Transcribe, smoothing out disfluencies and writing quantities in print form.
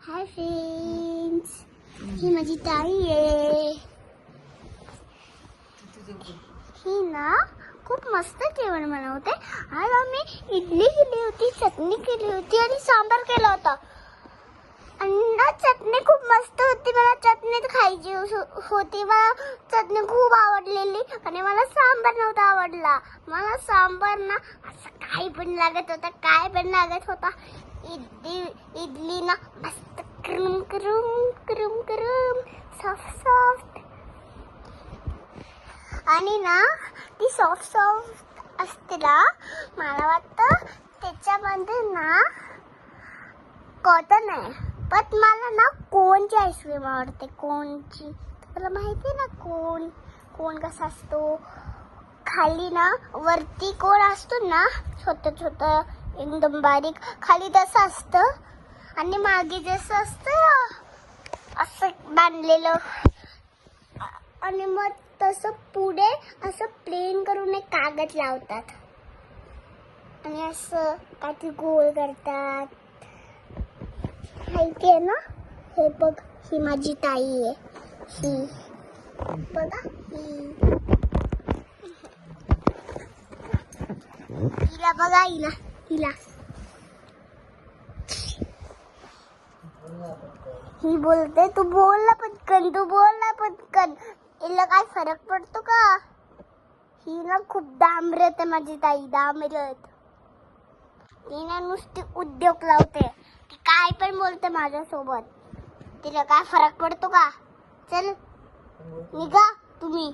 Hi friends, ही माझी ताई आहे. ही ना खूप मस्त जेवण बनवते. आज आम्ही इडली केली होती, चटणी केली होती आणि सांबार केला होता. आणि ना चटणी खूप मस्त होती. मला चटणी खायची होती. मला चटणी खूप आवडलेली आणि मला सांबार नव्हता आवडला. मला सांबार ना असं काही पण लागत होता. इडली ना मस्त क्रुम क्रुम क्रुम क्रुम सॉफ्ट आणि ना ती सॉफ्ट असते ना. मला वाटतं त्याच्यामध्ये ना कॉटन आहे. पण मला ना कोनची आईस्क्रीम आवडते. कोनची तुला माहिती आहे ना. कोन कसा असतो. खाली ना वरती कोण असतो ना, छोट एकदम बारीक. खाली तसं असतं आणि मागे जसं असतं असं बांधलेलं. आणि मग तसं पुढे असं प्लेन करून एक कागद लावतात आणि असं काहीतरी गोल करतात. माहिती आहे ना. हे बघ, ही माझी ताई आहे. ही बघा, हिला बघा, हिला ही बोलते तू बोल ना पटकन. हिला काय फरक पडतो का. ही ना खूप डांबरट आहे माझी ताई, डांबरट. ती ना नुसती उद्योग लावते. ती काय पण बोलते माझ्यासोबत. तिला काय फरक पडतो का. चल निघा तुम्ही.